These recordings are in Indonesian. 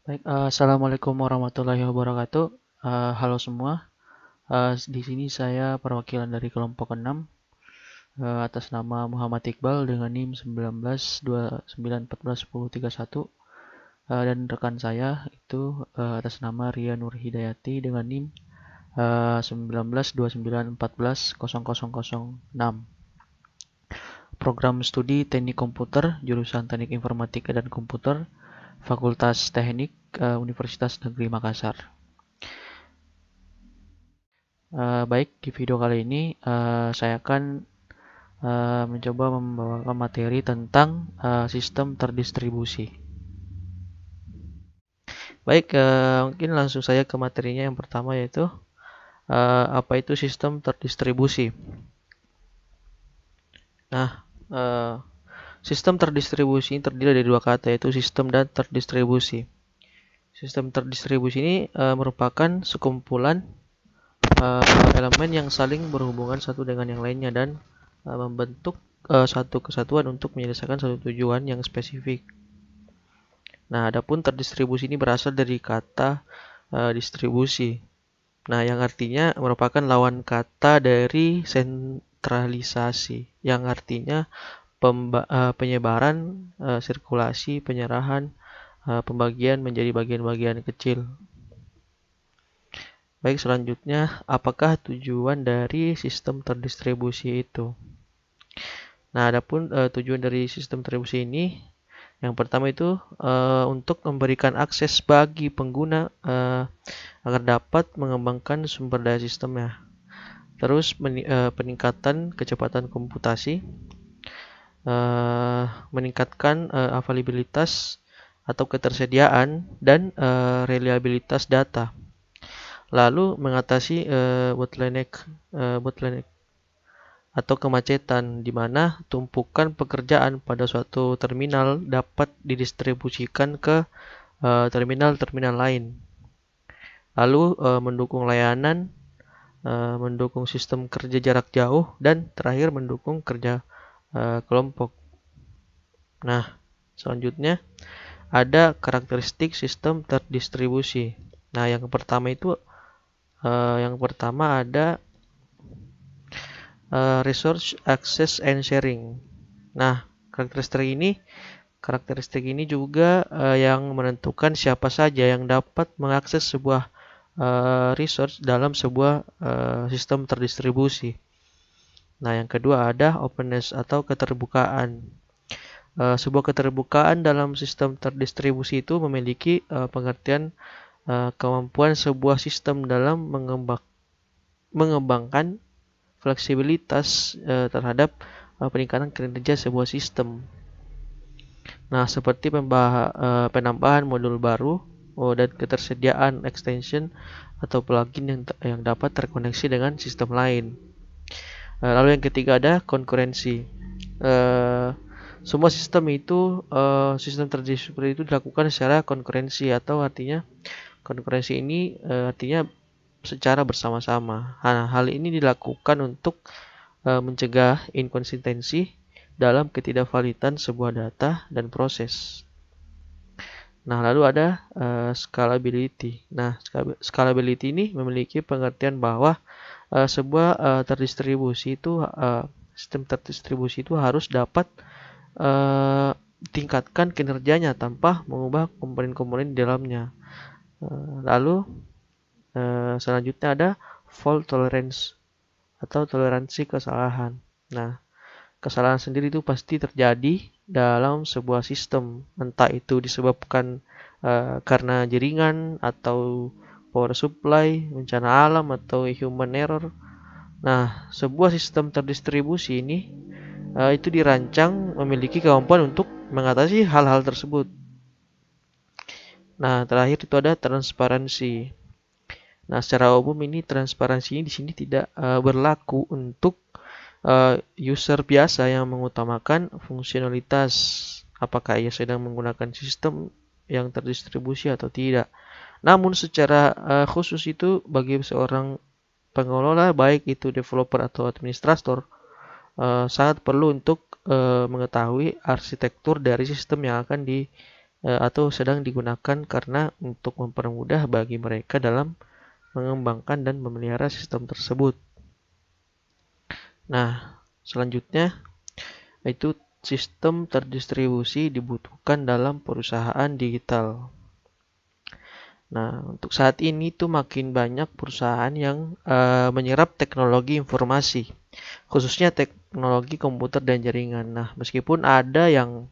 Baik, assalamualaikum warahmatullahi wabarakatuh. Halo semua. Di sini saya perwakilan dari kelompok 6 atas nama Muhammad Iqbal dengan NIM 1929141031 dan rekan saya itu atas nama Ria Nur Hidayati dengan NIM 1929141006. Program studi Teknik Komputer, jurusan Teknik Informatika dan Komputer, Fakultas Teknik Universitas Negeri Makassar. Baik, di video kali ini saya akan mencoba membawakan materi tentang sistem terdistribusi. Baik, mungkin langsung saja ke materinya. Yang pertama yaitu apa itu sistem terdistribusi. Nah, sistem terdistribusi ini terdiri dari dua kata, yaitu sistem dan terdistribusi. Sistem terdistribusi ini merupakan sekumpulan elemen yang saling berhubungan satu dengan yang lainnya dan membentuk satu kesatuan untuk menyelesaikan satu tujuan yang spesifik. Nah, adapun terdistribusi ini berasal dari kata distribusi. Nah, yang artinya merupakan lawan kata dari sentralisasi, yang artinya penyebaran, sirkulasi, penyerahan, pembagian menjadi bagian-bagian kecil. Baik, selanjutnya, apakah tujuan dari sistem terdistribusi itu? Nah, adapun tujuan dari sistem terdistribusi ini, yang pertama itu untuk memberikan akses bagi pengguna agar dapat mengembangkan sumber daya sistemnya. Terus peningkatan kecepatan komputasi, meningkatkan availabilitas atau ketersediaan dan reliabilitas data. Lalu mengatasi bottleneck atau kemacetan, di mana tumpukan pekerjaan pada suatu terminal dapat didistribusikan ke terminal-terminal lain. Lalu mendukung layanan, mendukung sistem kerja jarak jauh, dan terakhir mendukung kerja kelompok. Nah, selanjutnya ada karakteristik sistem terdistribusi. Nah, yang pertama ada resource access and sharing. Nah, karakteristik ini juga yang menentukan siapa saja yang dapat mengakses sebuah resource dalam sebuah sistem terdistribusi. Nah, yang kedua ada openness atau keterbukaan. Sebuah keterbukaan dalam sistem terdistribusi itu memiliki pengertian kemampuan sebuah sistem dalam mengembangkan fleksibilitas terhadap peningkatan kinerja sebuah sistem. Nah, seperti penambahan modul baru dan ketersediaan extension atau plugin yang dapat terkoneksi dengan sistem lain. Lalu yang ketiga ada konkurensi. Semua sistem terdistribusi itu dilakukan secara konkurensi, atau artinya konkurensi ini artinya secara bersama-sama. Nah, hal ini dilakukan untuk mencegah inkonsistensi dalam ketidakvalidan sebuah data dan proses. Nah, lalu ada scalability. Nah, scalability ini memiliki pengertian bahwa sebuah sistem terdistribusi itu harus dapat tingkatkan kinerjanya tanpa mengubah komponen-komponen di dalamnya. Lalu selanjutnya ada fault tolerance atau toleransi kesalahan. Nah, kesalahan sendiri itu pasti terjadi dalam sebuah sistem, entah itu disebabkan karena jaringan atau power supply, bencana alam, atau human error. Nah, sebuah sistem terdistribusi ini itu dirancang memiliki kemampuan untuk mengatasi hal-hal tersebut. Nah, terakhir itu ada transparansi. Nah, secara umum ini transparansi ini di sini tidak berlaku untuk user biasa yang mengutamakan fungsionalitas, apakah ia sedang menggunakan sistem yang terdistribusi atau tidak. Namun secara khusus itu bagi seorang pengelola, baik itu developer atau administrator, sangat perlu untuk mengetahui arsitektur dari sistem yang akan atau sedang digunakan karena untuk mempermudah bagi mereka dalam mengembangkan dan memelihara sistem tersebut. Nah, selanjutnya itu sistem terdistribusi dibutuhkan dalam perusahaan digital. Nah, untuk saat ini tuh makin banyak perusahaan yang menyerap teknologi informasi, khususnya teknologi komputer dan jaringan. Nah, meskipun ada yang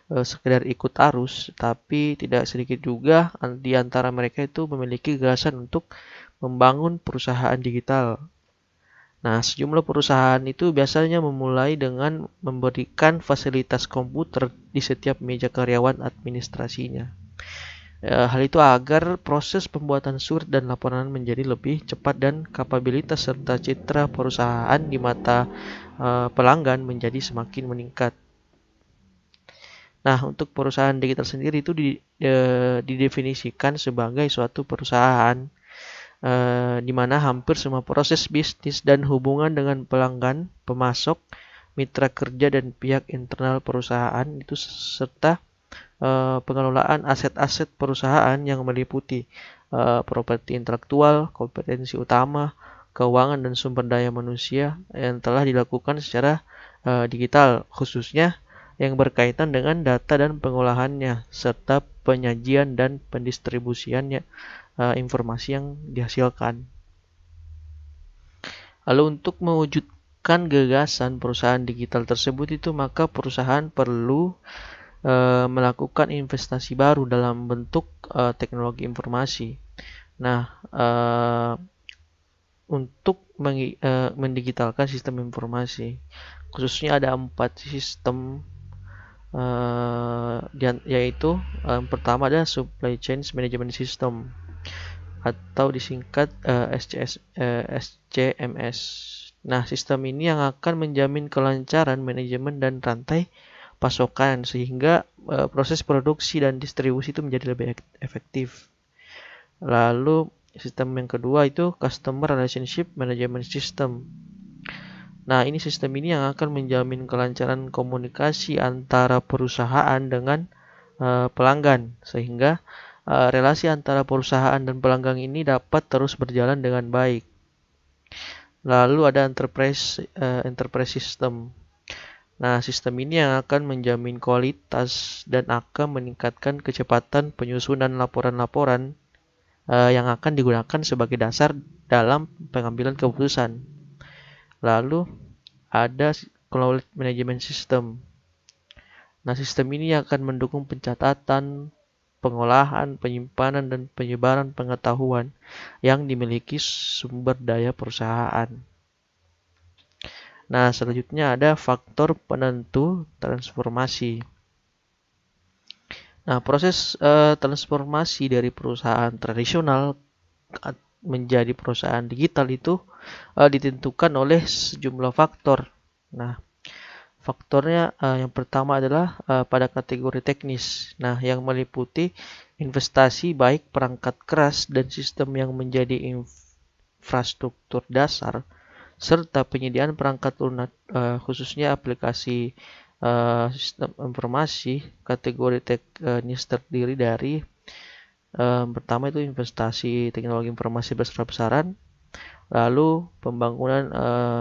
sekedar ikut arus, tapi tidak sedikit juga di antara mereka itu memiliki gagasan untuk membangun perusahaan digital. Nah, sejumlah perusahaan itu biasanya memulai dengan memberikan fasilitas komputer di setiap meja karyawan administrasinya. Hal itu agar proses pembuatan surat dan laporan menjadi lebih cepat dan kapabilitas serta citra perusahaan di mata pelanggan menjadi semakin meningkat. Nah, untuk perusahaan digital sendiri itu didefinisikan sebagai suatu perusahaan di mana hampir semua proses bisnis dan hubungan dengan pelanggan, pemasok, mitra kerja dan pihak internal perusahaan itu serta pengelolaan aset-aset perusahaan yang meliputi properti intelektual, kompetensi utama, keuangan dan sumber daya manusia yang telah dilakukan secara digital, khususnya yang berkaitan dengan data dan pengolahannya serta penyajian dan pendistribusiannya informasi yang dihasilkan. Lalu untuk mewujudkan gagasan perusahaan digital tersebut itu maka perusahaan perlu melakukan investasi baru dalam bentuk teknologi informasi. Nah, untuk mendigitalkan sistem informasi, khususnya ada 4 sistem yaitu pertama ada Supply Chain Management System atau disingkat SCMS. Nah, sistem ini yang akan menjamin kelancaran manajemen dan rantai pasokan sehingga proses produksi dan distribusi itu menjadi lebih efektif. Lalu sistem yang kedua itu Customer Relationship Management System. Nah, ini sistem ini yang akan menjamin kelancaran komunikasi antara perusahaan dengan pelanggan sehingga relasi antara perusahaan dan pelanggan ini dapat terus berjalan dengan baik. Lalu ada enterprise system. Nah, sistem ini yang akan menjamin kualitas dan akan meningkatkan kecepatan penyusunan laporan-laporan yang akan digunakan sebagai dasar dalam pengambilan keputusan. Lalu ada Cloud Management System. Nah, sistem ini akan mendukung pencatatan, pengolahan, penyimpanan, dan penyebaran pengetahuan yang dimiliki sumber daya perusahaan. Nah, selanjutnya ada faktor penentu transformasi. Nah, proses transformasi dari perusahaan tradisional menjadi perusahaan digital itu ditentukan oleh sejumlah faktor. Nah, faktornya yang pertama adalah pada kategori teknis. Nah, yang meliputi investasi baik perangkat keras dan sistem yang menjadi infrastruktur dasar serta penyediaan perangkat lunak khususnya aplikasi sistem informasi. Kategori teknis terdiri dari pertama itu investasi teknologi informasi besar-besaran, lalu pembangunan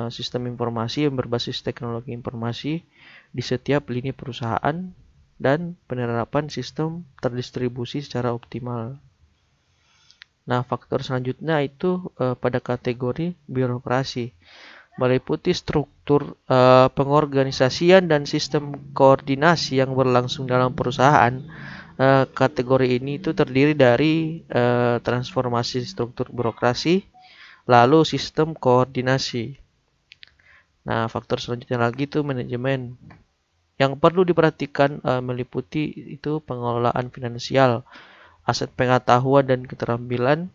sistem informasi yang berbasis teknologi informasi di setiap lini perusahaan dan penerapan sistem terdistribusi secara optimal. Nah, faktor selanjutnya itu pada kategori birokrasi, meliputi struktur pengorganisasian dan sistem koordinasi yang berlangsung dalam perusahaan. Kategori ini itu terdiri dari transformasi struktur birokrasi, lalu sistem koordinasi. Nah, faktor selanjutnya lagi itu manajemen. Yang perlu diperhatikan meliputi itu pengelolaan finansial, aset pengetahuan dan keterampilan,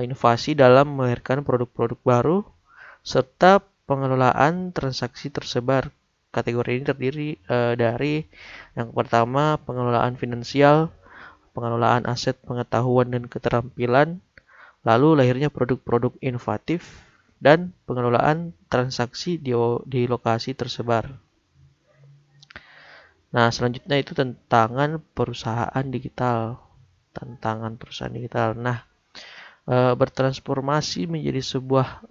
inovasi dalam melahirkan produk-produk baru, serta pengelolaan transaksi tersebar. Kategori ini terdiri dari yang pertama pengelolaan finansial, pengelolaan aset pengetahuan dan keterampilan, lalu lahirnya produk-produk inovatif, dan pengelolaan transaksi di lokasi tersebar. Nah, selanjutnya itu tantangan perusahaan digital. Nah, bertransformasi menjadi sebuah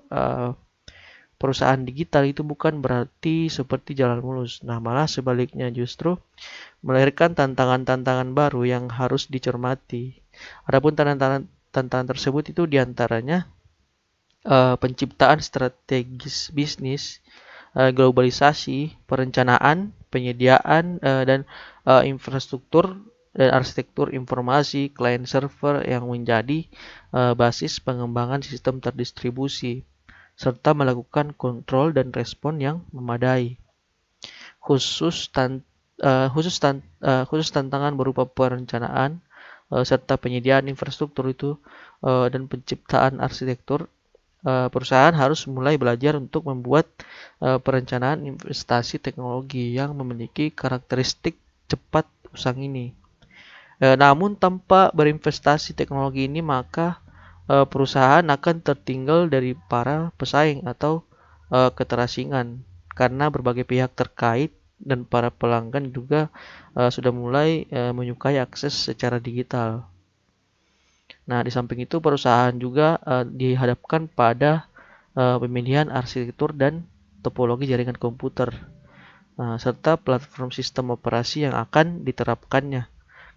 perusahaan digital itu bukan berarti seperti jalan mulus. Nah, malah sebaliknya justru melahirkan tantangan-tantangan baru yang harus dicermati. Adapun tantangan tersebut itu diantaranya penciptaan strategis bisnis, globalisasi, perencanaan, penyediaan dan infrastruktur dan arsitektur informasi client server yang menjadi basis pengembangan sistem terdistribusi, serta melakukan kontrol dan respon yang memadai. Khusus tantangan berupa perencanaan serta penyediaan infrastruktur itu dan penciptaan arsitektur. Perusahaan harus mulai belajar untuk membuat perencanaan investasi teknologi yang memiliki karakteristik cepat usang ini. Namun tanpa berinvestasi teknologi ini, maka perusahaan akan tertinggal dari para pesaing atau keterasingan, karena berbagai pihak terkait dan para pelanggan juga sudah mulai menyukai akses secara digital. Nah, di samping itu perusahaan juga dihadapkan pada pemilihan arsitektur dan topologi jaringan komputer, serta platform sistem operasi yang akan diterapkannya.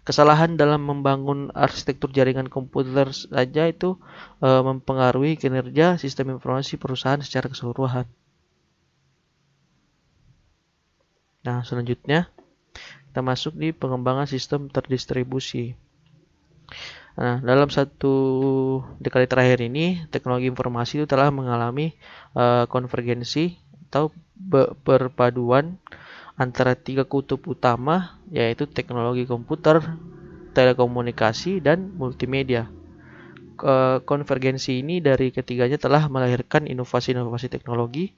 Kesalahan dalam membangun arsitektur jaringan komputer saja itu mempengaruhi kinerja sistem informasi perusahaan secara keseluruhan. Nah, selanjutnya kita masuk di pengembangan sistem terdistribusi. Nah, dalam satu dekade terakhir ini, teknologi informasi itu telah mengalami konvergensi atau perpaduan antara tiga kutub utama, yaitu teknologi komputer, telekomunikasi, dan multimedia. Konvergensi ini dari ketiganya telah melahirkan inovasi-inovasi teknologi,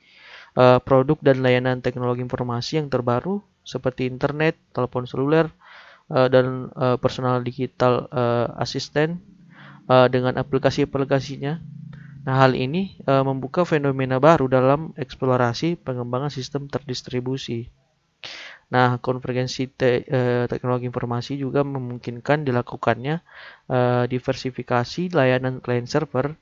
produk dan layanan teknologi informasi yang terbaru seperti internet, telepon seluler, dan personal digital asisten dengan aplikasi-aplikasinya. Nah, hal ini membuka fenomena baru dalam eksplorasi pengembangan sistem terdistribusi. Nah, konvergensi teknologi informasi juga memungkinkan dilakukannya diversifikasi layanan client server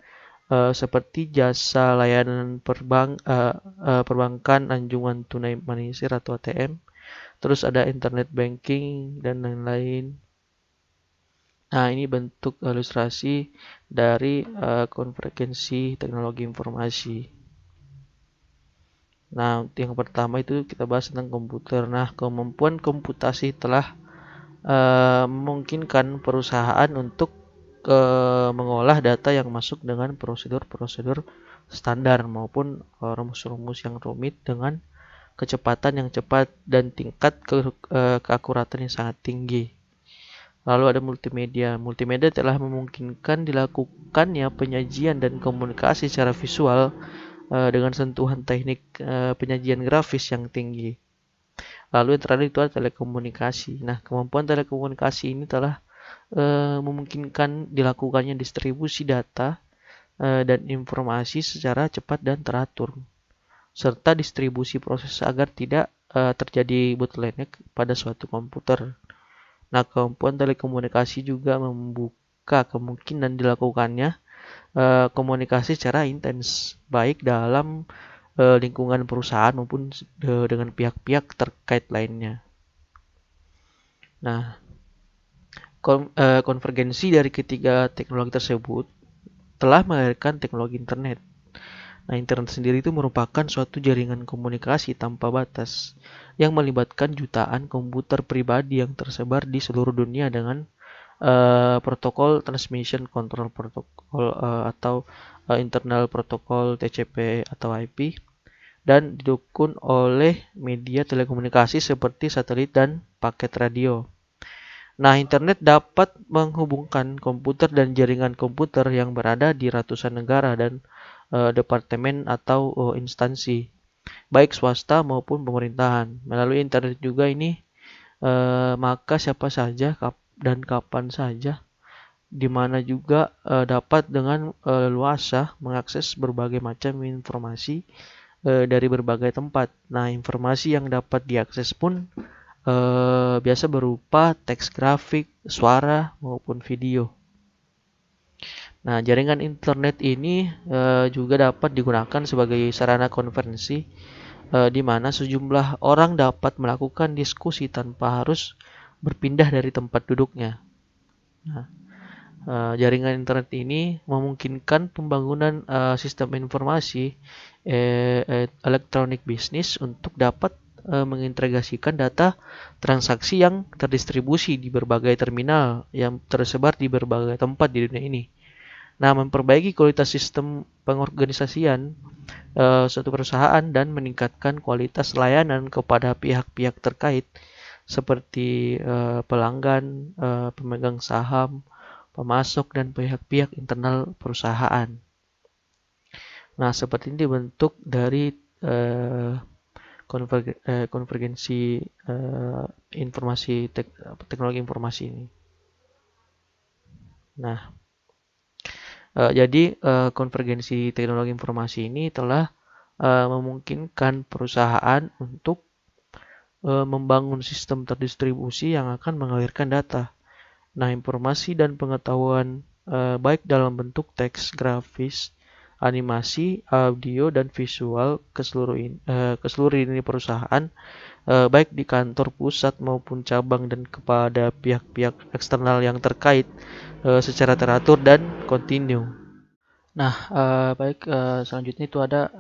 seperti jasa layanan perbankan, anjungan tunai manisir atau ATM, terus ada internet banking dan lain-lain. Nah, ini bentuk ilustrasi dari konvergensi teknologi informasi. Nah, yang pertama itu kita bahas tentang komputer. Nah, kemampuan komputasi telah memungkinkan perusahaan untuk mengolah data yang masuk dengan prosedur-prosedur standar maupun rumus-rumus yang rumit dengan kecepatan yang cepat dan tingkat keakuratan yang sangat tinggi. Lalu ada multimedia. Multimedia telah memungkinkan dilakukannya penyajian dan komunikasi secara visual dengan sentuhan teknik penyajian grafis yang tinggi. Lalu yang terakhir itu adalah telekomunikasi. Nah, kemampuan telekomunikasi ini telah memungkinkan dilakukannya distribusi data dan informasi secara cepat dan teratur, serta distribusi proses agar tidak terjadi bottleneck pada suatu komputer. Nah, kemampuan telekomunikasi juga membuka kemungkinan dilakukannya komunikasi secara intens, baik dalam lingkungan perusahaan maupun dengan pihak-pihak terkait lainnya. Nah, konvergensi dari ketiga teknologi tersebut telah melahirkan teknologi internet. Nah, internet sendiri itu merupakan suatu jaringan komunikasi tanpa batas yang melibatkan jutaan komputer pribadi yang tersebar di seluruh dunia dengan protokol Transmission Control Protocol atau Internal Protocol TCP atau IP, dan didukung oleh media telekomunikasi seperti satelit dan paket radio. Nah, internet dapat menghubungkan komputer dan jaringan komputer yang berada di ratusan negara dan departemen atau instansi, baik swasta maupun pemerintahan. Melalui internet juga ini, maka siapa saja dan kapan saja, di mana juga dapat dengan leluasa mengakses berbagai macam informasi dari berbagai tempat. Nah, informasi yang dapat diakses pun biasa berupa teks grafik, suara, maupun video. Nah, jaringan internet ini juga dapat digunakan sebagai sarana konferensi di mana sejumlah orang dapat melakukan diskusi tanpa harus berpindah dari tempat duduknya. Nah, jaringan internet ini memungkinkan pembangunan sistem informasi elektronik bisnis untuk dapat mengintegrasikan data transaksi yang terdistribusi di berbagai terminal yang tersebar di berbagai tempat di dunia ini. Nah, memperbaiki kualitas sistem pengorganisasian suatu perusahaan dan meningkatkan kualitas layanan kepada pihak-pihak terkait seperti pelanggan, pemegang saham, pemasok, dan pihak-pihak internal perusahaan. Nah, seperti ini dibentuk dari konvergensi teknologi informasi ini. Nah, jadi konvergensi teknologi informasi ini telah memungkinkan perusahaan untuk membangun sistem terdistribusi yang akan mengalirkan data. Nah, informasi dan pengetahuan baik dalam bentuk teks, grafis, animasi, audio, dan visual ke seluruh lini perusahaan, baik di kantor pusat maupun cabang dan kepada pihak-pihak eksternal yang terkait secara teratur dan kontinu. Nah, selanjutnya itu ada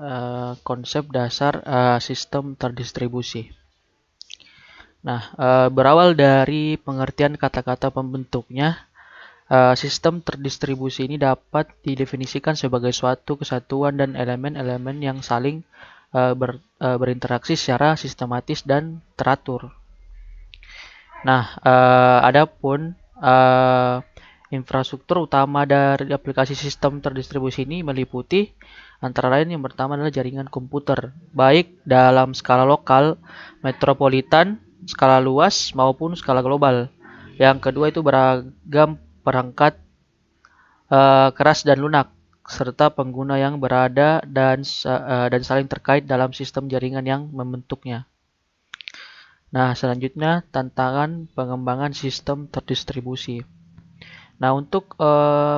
konsep dasar sistem terdistribusi. Nah, berawal dari pengertian kata-kata pembentuknya, sistem terdistribusi ini dapat didefinisikan sebagai suatu kesatuan dan elemen-elemen yang saling berinteraksi secara sistematis dan teratur. Nah, adapun infrastruktur utama dari aplikasi sistem terdistribusi ini meliputi antara lain yang pertama adalah jaringan komputer, baik dalam skala lokal, metropolitan, skala luas, maupun skala global. Yang kedua itu beragam perangkat keras dan lunak, serta pengguna yang berada dan saling terkait dalam sistem jaringan yang membentuknya. Nah, selanjutnya tantangan pengembangan sistem terdistribusi. Nah, untuk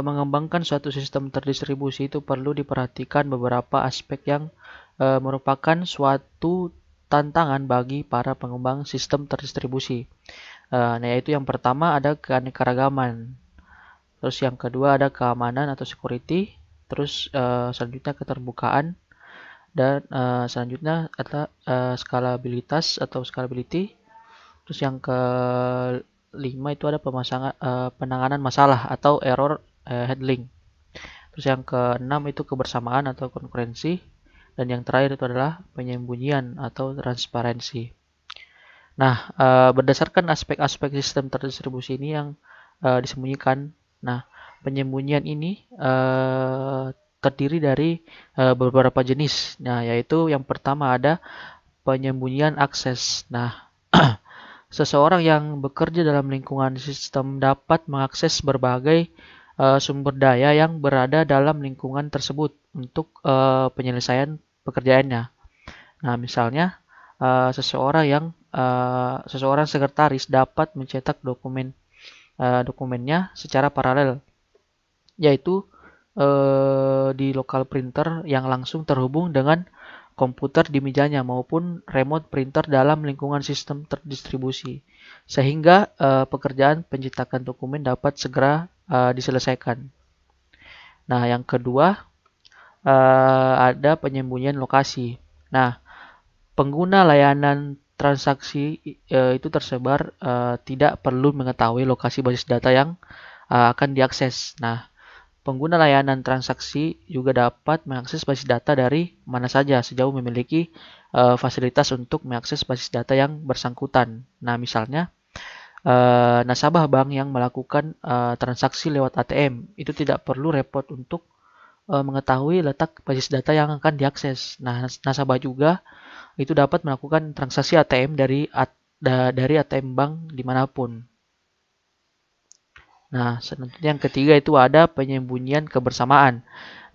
mengembangkan suatu sistem terdistribusi itu perlu diperhatikan beberapa aspek yang merupakan suatu tantangan bagi para pengembang sistem terdistribusi. Nah, yaitu yang pertama ada keanekaragaman. Terus yang kedua ada keamanan atau security. Terus selanjutnya keterbukaan. Dan selanjutnya ada skalabilitas atau scalability. Terus yang kelima itu ada penanganan masalah atau error handling. Terus yang keenam itu kebersamaan atau konkurensi. Dan yang terakhir itu adalah penyembunyian atau transparansi. Nah, berdasarkan aspek-aspek sistem terdistribusi ini yang disembunyikan. Nah, penyembunyian ini terdiri dari beberapa jenis. Nah, yaitu yang pertama ada penyembunyian akses. Nah, seseorang yang bekerja dalam lingkungan sistem dapat mengakses berbagai sumber daya yang berada dalam lingkungan tersebut untuk penyelesaian pekerjaannya. Nah, misalnya seseorang sekretaris dapat mencetak dokumennya secara paralel, yaitu di local printer yang langsung terhubung dengan komputer di mejanya maupun remote printer dalam lingkungan sistem terdistribusi, sehingga pekerjaan pencetakan dokumen dapat segera diselesaikan. Nah, yang kedua ada penyembunyian lokasi. Nah, pengguna layanan transaksi itu tersebar tidak perlu mengetahui lokasi basis data yang akan diakses. Nah, pengguna layanan transaksi juga dapat mengakses basis data dari mana saja sejauh memiliki fasilitas untuk mengakses basis data yang bersangkutan. Nah, misalnya nasabah bank yang melakukan transaksi lewat ATM itu tidak perlu repot untuk mengetahui letak basis data yang akan diakses. Nah, nasabah juga itu dapat melakukan transaksi ATM dari ATM bank dimanapun. Nah, selanjutnya yang ketiga itu ada penyembunyian kebersamaan.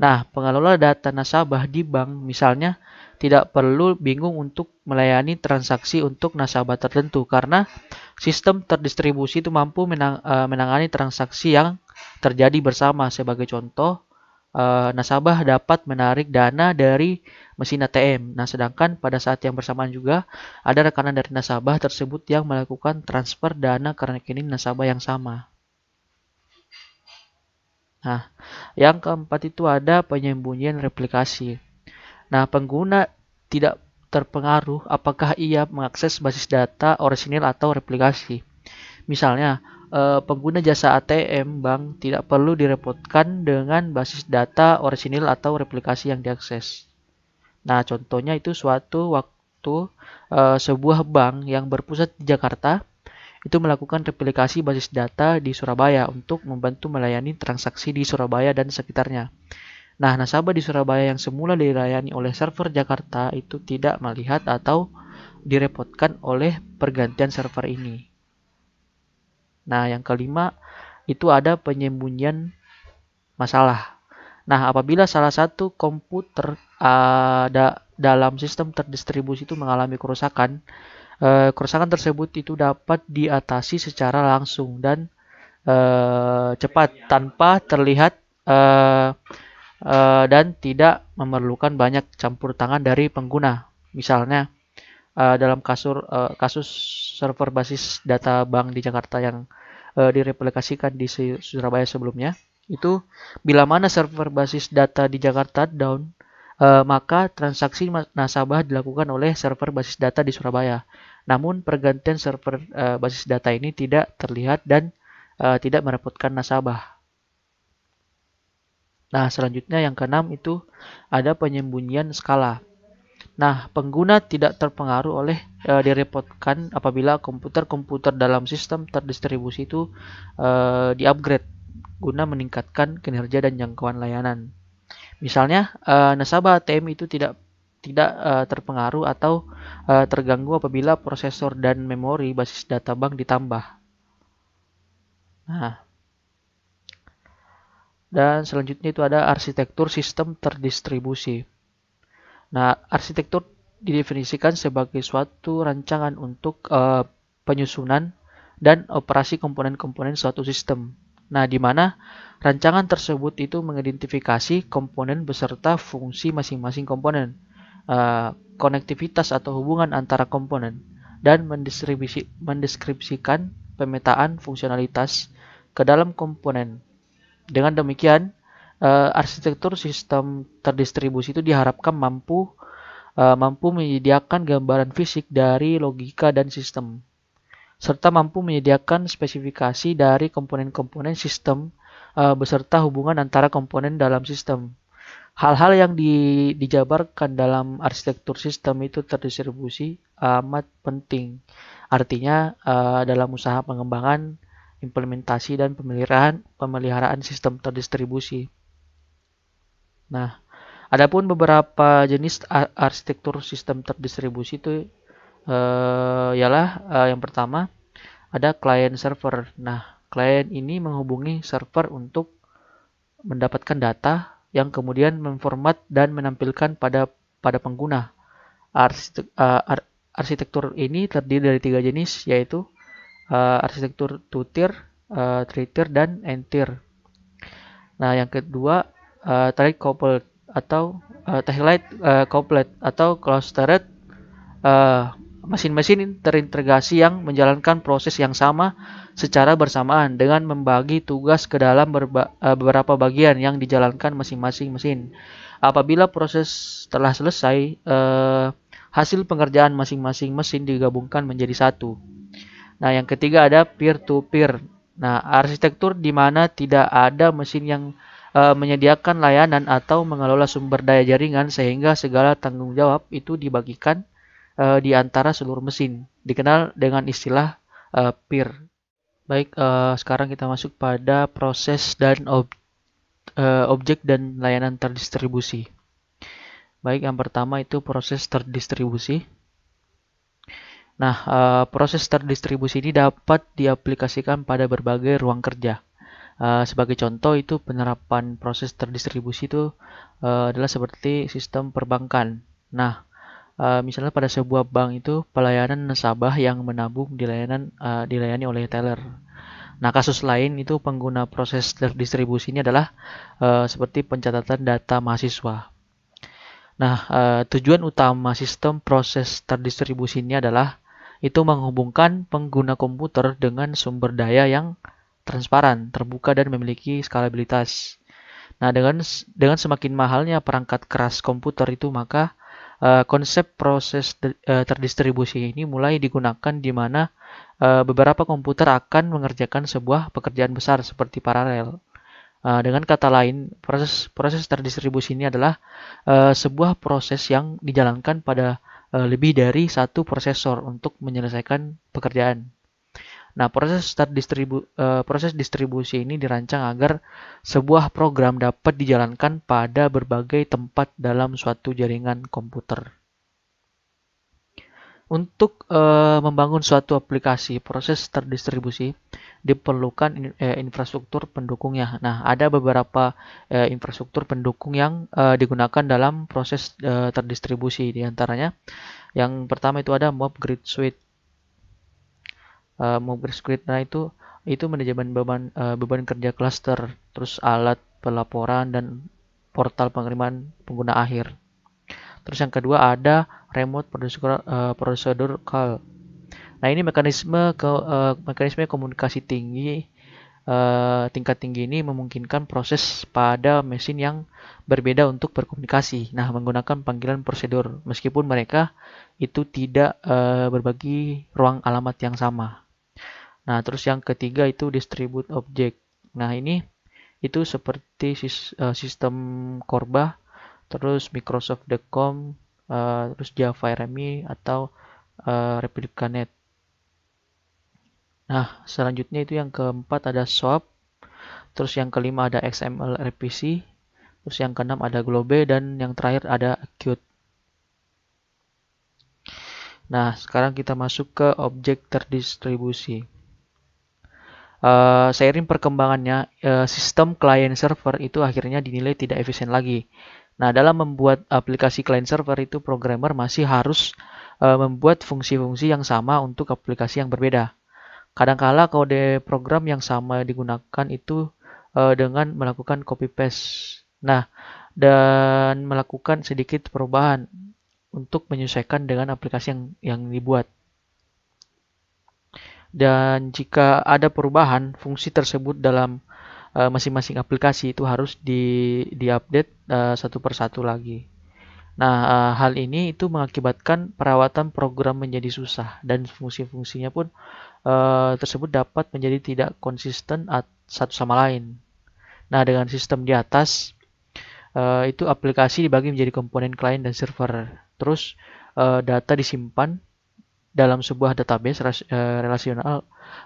Nah, pengelola data nasabah di bank misalnya tidak perlu bingung untuk melayani transaksi untuk nasabah tertentu karena sistem terdistribusi itu mampu menangani transaksi yang terjadi bersama. Sebagai contoh, nasabah dapat menarik dana dari mesin ATM. Nah, sedangkan pada saat yang bersamaan juga ada rekanan dari nasabah tersebut yang melakukan transfer dana ke rekening nasabah yang sama. Nah, yang keempat itu ada penyembunyian replikasi. Nah, pengguna tidak terpengaruh apakah ia mengakses basis data orisinil atau replikasi. Misalnya, pengguna jasa ATM bank tidak perlu direpotkan dengan basis data orisinil atau replikasi yang diakses. Nah, contohnya itu suatu waktu sebuah bank yang berpusat di Jakarta itu melakukan replikasi basis data di Surabaya untuk membantu melayani transaksi di Surabaya dan sekitarnya. Nah, nasabah di Surabaya yang semula dilayani oleh server Jakarta itu tidak melihat atau direpotkan oleh pergantian server ini. Nah, yang kelima itu ada penyembunyian masalah. Nah, apabila salah satu komputer dalam sistem terdistribusi itu mengalami kerusakan, kerusakan tersebut itu dapat diatasi secara langsung dan cepat tanpa terlihat uh, dan tidak memerlukan banyak campur tangan dari pengguna. Misalnya dalam kasus server basis data bank di Jakarta yang direplikasikan di Surabaya sebelumnya, itu bila mana server basis data di Jakarta down, maka transaksi nasabah dilakukan oleh server basis data di Surabaya. Namun pergantian server basis data ini tidak terlihat dan tidak merepotkan nasabah. Nah, selanjutnya yang keenam itu ada penyembunyian skala. Nah, pengguna tidak terpengaruh oleh direpotkan apabila komputer-komputer dalam sistem terdistribusi itu di-upgrade guna meningkatkan kinerja dan jangkauan layanan. Misalnya, nasabah ATM itu tidak terpengaruh atau terganggu apabila prosesor dan memori basis data bank ditambah. Nah, dan selanjutnya itu ada arsitektur sistem terdistribusi. Nah, arsitektur didefinisikan sebagai suatu rancangan untuk penyusunan dan operasi komponen-komponen suatu sistem. Nah, di mana rancangan tersebut itu mengidentifikasi komponen beserta fungsi masing-masing komponen, konektivitas atau hubungan antara komponen, dan mendeskripsikan pemetaan fungsionalitas ke dalam komponen. Dengan demikian, arsitektur sistem terdistribusi itu diharapkan mampu menyediakan gambaran fisik dari logika dan sistem, serta mampu menyediakan spesifikasi dari komponen-komponen sistem beserta hubungan antara komponen dalam sistem. Hal-hal yang dijabarkan dalam arsitektur sistem itu terdistribusi amat penting. Artinya dalam usaha pengembangan, implementasi dan pemeliharaan sistem terdistribusi. Nah, adapun beberapa jenis arsitektur sistem terdistribusi itu ialah yang pertama ada client server. Nah, klien ini menghubungi server untuk mendapatkan data yang kemudian memformat dan menampilkan pada pengguna. Arsitektur ini terdiri dari 3 jenis, yaitu arsitektur 2-tier, 3-tier, dan n-tier. Nah, yang kedua thread coupled atau Thread couplet atau clustered, mesin-mesin terintegrasi yang menjalankan proses yang sama secara bersamaan dengan membagi tugas ke dalam beberapa bagian yang dijalankan masing-masing mesin. Apabila proses telah selesai, hasil pengerjaan masing-masing mesin digabungkan menjadi satu. Nah, yang ketiga ada peer-to-peer. Nah, arsitektur di mana tidak ada mesin yang menyediakan layanan atau mengelola sumber daya jaringan sehingga segala tanggung jawab itu dibagikan di antara seluruh mesin. Dikenal dengan istilah peer. Baik, sekarang kita masuk pada proses dan objek dan layanan terdistribusi. Baik, yang pertama itu proses terdistribusi. Nah, proses terdistribusi ini dapat diaplikasikan pada berbagai ruang kerja. Sebagai contoh itu penerapan proses terdistribusi itu adalah seperti sistem perbankan. Nah, misalnya pada sebuah bank itu pelayanan nasabah yang menabung dilayani oleh teller. Nah, kasus lain itu pengguna proses terdistribusi ini adalah seperti pencatatan data mahasiswa. Nah, tujuan utama sistem proses terdistribusi ini adalah itu menghubungkan pengguna komputer dengan sumber daya yang transparan, terbuka, dan memiliki skalabilitas. Nah, dengan semakin mahalnya perangkat keras komputer itu, maka konsep proses terdistribusi ini mulai digunakan di mana beberapa komputer akan mengerjakan sebuah pekerjaan besar seperti paralel. Dengan kata lain, proses terdistribusi ini adalah sebuah proses yang dijalankan pada lebih dari satu prosesor untuk menyelesaikan pekerjaan. Nah, proses distribusi ini dirancang agar sebuah program dapat dijalankan pada berbagai tempat dalam suatu jaringan komputer. Untuk membangun suatu aplikasi proses terdistribusi diperlukan infrastruktur pendukungnya. Nah, ada beberapa infrastruktur pendukung yang digunakan dalam proses terdistribusi. Di antaranya, yang pertama itu ada Mob Grid Suite. Mob Grid Suite, nah itu manajemen beban kerja cluster, terus alat pelaporan dan portal pengiriman pengguna akhir. Terus yang kedua ada remote procedure call. Nah, ini mekanisme komunikasi tingkat tinggi ini memungkinkan proses pada mesin yang berbeda untuk berkomunikasi. Nah, menggunakan panggilan prosedur meskipun mereka itu tidak berbagi ruang alamat yang sama. Nah, terus yang ketiga itu distribute object. Nah, ini itu seperti sistem Corba, terus Microsoft DECOM, terus Java RMI atau Replicanet. Nah, selanjutnya itu yang keempat ada SOAP, terus yang kelima ada XML RPC, terus yang keenam ada Globe, dan yang terakhir ada Qt. Nah, sekarang kita masuk ke objek terdistribusi. Seiring perkembangannya, sistem client server itu akhirnya dinilai tidak efisien lagi. Nah, dalam membuat aplikasi client server itu programmer masih harus membuat fungsi-fungsi yang sama untuk aplikasi yang berbeda. Kadangkala kode program yang sama digunakan itu dengan melakukan copy paste. Nah, dan melakukan sedikit perubahan untuk menyesuaikan dengan aplikasi yang dibuat. Dan jika ada perubahan, fungsi tersebut dalam masing-masing aplikasi itu harus diupdate satu persatu lagi. Nah, hal ini itu mengakibatkan perawatan program menjadi susah dan fungsi-fungsinya pun tersebut dapat menjadi tidak konsisten satu sama lain. Nah, dengan sistem di atas, itu aplikasi dibagi menjadi komponen client dan server. Terus data disimpan dalam sebuah database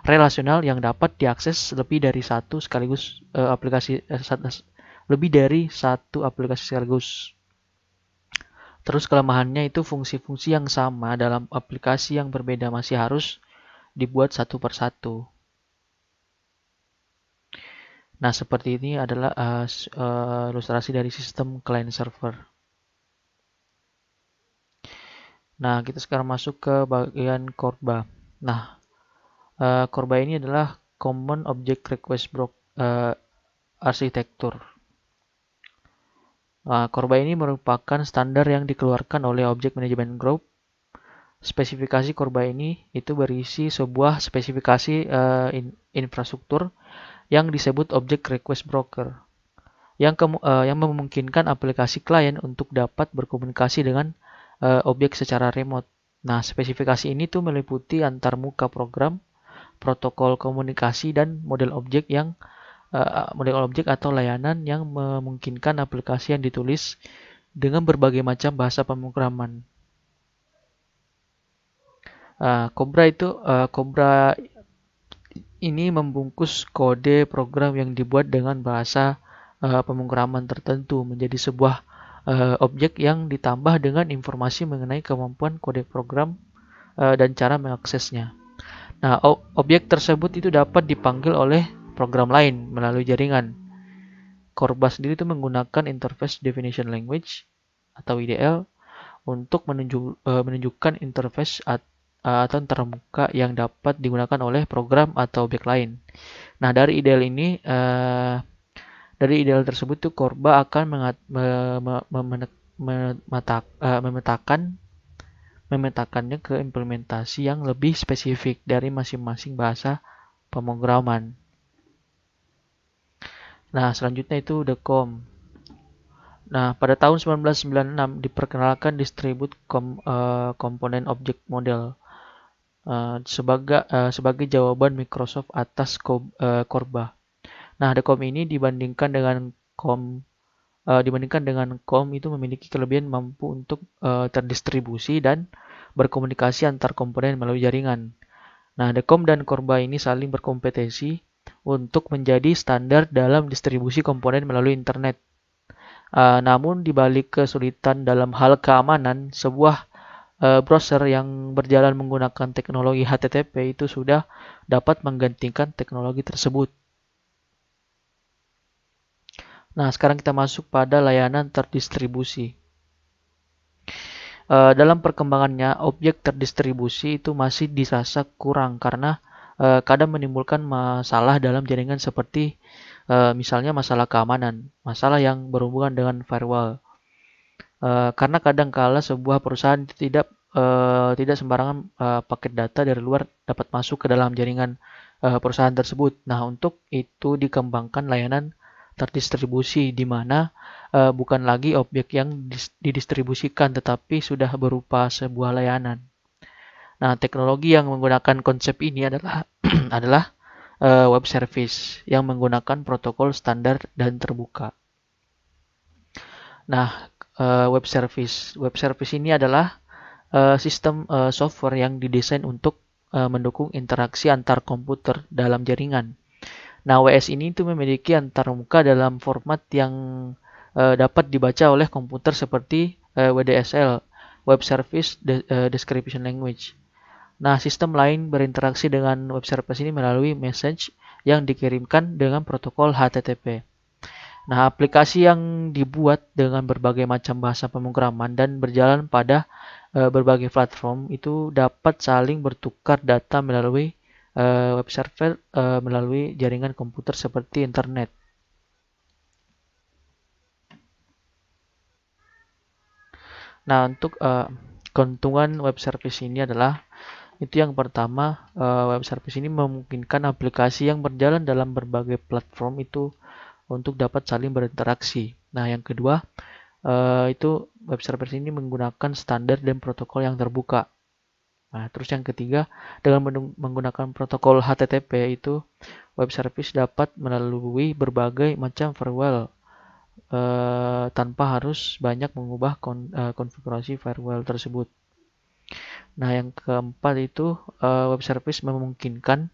relasional yang dapat diakses lebih dari satu aplikasi sekaligus. Terus kelemahannya itu fungsi-fungsi yang sama dalam aplikasi yang berbeda masih harus dibuat satu persatu. Nah, seperti ini adalah ilustrasi dari sistem client server. Nah, kita sekarang masuk ke bagian Corba. Nah, Corba ini adalah Common Object Request Architecture. Nah, Corba ini merupakan standar yang dikeluarkan oleh Object Management Group. Spesifikasi Corba ini itu berisi sebuah spesifikasi infrastruktur yang disebut Object Request Broker, yang memungkinkan aplikasi klien untuk dapat berkomunikasi dengan objek secara remote. Nah, spesifikasi ini tuh meliputi antarmuka program, protokol komunikasi, dan model objek atau layanan yang memungkinkan aplikasi yang ditulis dengan berbagai macam bahasa pemrograman. Cobra ini membungkus kode program yang dibuat dengan bahasa pemrograman tertentu menjadi sebuah objek yang ditambah dengan informasi mengenai kemampuan kode program dan cara mengaksesnya. Nah, objek tersebut itu dapat dipanggil oleh program lain melalui jaringan. Korba sendiri itu menggunakan Interface Definition Language atau IDL untuk menunjukkan interface atau antarmuka yang dapat digunakan oleh program atau objek lain. Nah, dari ideal tersebut tuh Korba akan memetakannya ke implementasi yang lebih spesifik dari masing-masing bahasa pemrograman. Nah, selanjutnya itu the COM. Nah, pada tahun 1996 diperkenalkan Component Object Model sebagai jawaban Microsoft atas Korba. Nah, the COM ini dibandingkan dengan COM itu memiliki kelebihan mampu untuk terdistribusi dan berkomunikasi antar komponen melalui jaringan. Nah, the COM dan Korba ini saling berkompetisi untuk menjadi standar dalam distribusi komponen melalui internet. Namun di balik kesulitan dalam hal keamanan, sebuah browser yang berjalan menggunakan teknologi HTTP itu sudah dapat menggantikan teknologi tersebut. Nah, sekarang kita masuk pada layanan terdistribusi. Dalam perkembangannya, objek terdistribusi itu masih dirasa kurang karena kadang menimbulkan masalah dalam jaringan seperti misalnya masalah keamanan, masalah yang berhubungan dengan firewall. Karena kadang-kala sebuah perusahaan tidak sembarangan paket data dari luar dapat masuk ke dalam jaringan perusahaan tersebut. Nah, untuk itu dikembangkan layanan terdistribusi di mana bukan lagi objek yang didistribusikan tetapi sudah berupa sebuah layanan. Nah, teknologi yang menggunakan konsep ini adalah adalah web service yang menggunakan protokol standar dan terbuka. Nah, web service ini adalah sistem software yang didesain untuk mendukung interaksi antar komputer dalam jaringan. Nah, WS ini itu memiliki antarmuka dalam format yang dapat dibaca oleh komputer seperti WDSL, Web Service Description Language. Nah, sistem lain berinteraksi dengan web service ini melalui message yang dikirimkan dengan protokol HTTP. Nah, aplikasi yang dibuat dengan berbagai macam bahasa pemrograman dan berjalan pada berbagai platform itu dapat saling bertukar data melalui web server melalui jaringan komputer seperti internet. Nah, untuk keuntungan web service ini adalah itu yang pertama, web service ini memungkinkan aplikasi yang berjalan dalam berbagai platform itu untuk dapat saling berinteraksi. Nah, yang kedua, itu web service ini menggunakan standar dan protokol yang terbuka. Nah, terus yang ketiga, dengan menggunakan protokol HTTP itu web service dapat melalui berbagai macam firewall tanpa harus banyak mengubah konfigurasi firewall tersebut. Nah, yang keempat itu web service memungkinkan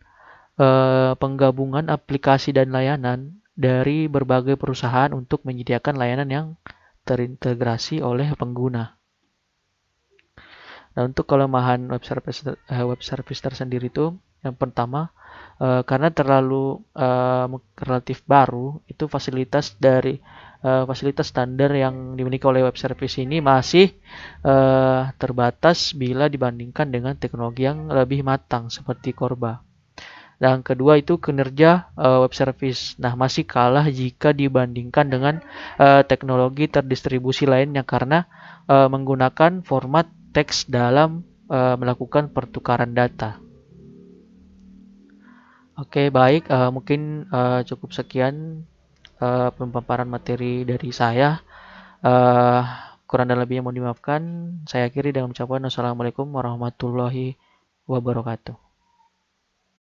penggabungan aplikasi dan layanan dari berbagai perusahaan untuk menyediakan layanan yang terintegrasi oleh pengguna. Nah, untuk kelemahan web service tersendiri itu yang pertama karena terlalu relatif baru, itu fasilitas standar yang dimiliki oleh web service ini masih terbatas bila dibandingkan dengan teknologi yang lebih matang seperti Korba. Dan kedua itu kinerja web service. Nah, masih kalah jika dibandingkan dengan teknologi terdistribusi lainnya karena menggunakan format teks dalam melakukan pertukaran data. Oke, baik. Mungkin cukup sekian pemaparan materi dari saya. Kurang dan lebihnya mohon dimaafkan. Saya akhiri dengan ucapan wassalamualaikum warahmatullahi wabarakatuh.